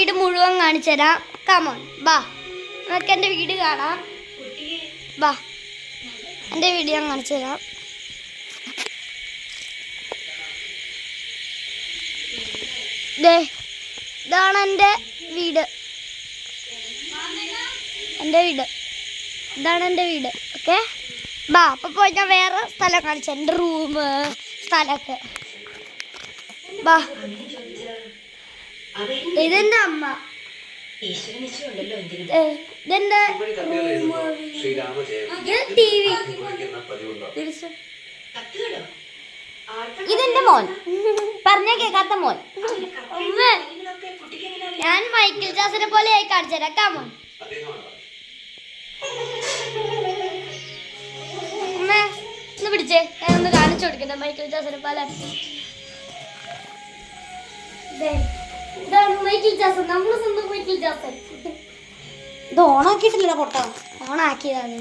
വീട് മുഴുവൻ കാണിച്ചു തരാം. കമോൺ ബാ, നമുക്ക് എൻ്റെ വീട് കാണാം. ബാ, എൻ്റെ വീട് ഞാൻ കാണിച്ചു തരാം. ഇതാണ് എൻ്റെ വീട്. ഇതാണ് എൻ്റെ വീട്. ഓക്കെ ബാ, അപ്പോൾ പോയി ഞാൻ വേറെ സ്ഥലം കാണിച്ചു, എൻ്റെ റൂം സ്ഥലമൊക്കെ. ബാ, ഇതെൻ്റെ അമ്മ, ഇതെൻ്റെ ടി വി, ഇതെന്റെ മോൻ, പറഞ്ഞ കേക്കാത്ത മോൻ. ഞാൻ മൈക്കിൾ ജാക്സനെ പോലെ ആയി കാണിച്ചു തരാം. കാമോൻ അമ്മ ഒന്ന് പിടിച്ചേ, ഞാൻ ഒന്ന് കാണിച്ചു കൊടുക്കട്ടെ മൈക്കിൾ ജാക്സനെ പോലെ. ഇതാണ് മൈക്കിൾ ജാക്സൺ, നമ്മള് സ്വന്തം മൈക്കിൾ ജാക്സൺ. ഇത് ഓണാക്കിയിട്ടില്ല പൊട്ടാ. ഓണാക്കിയതാണ്.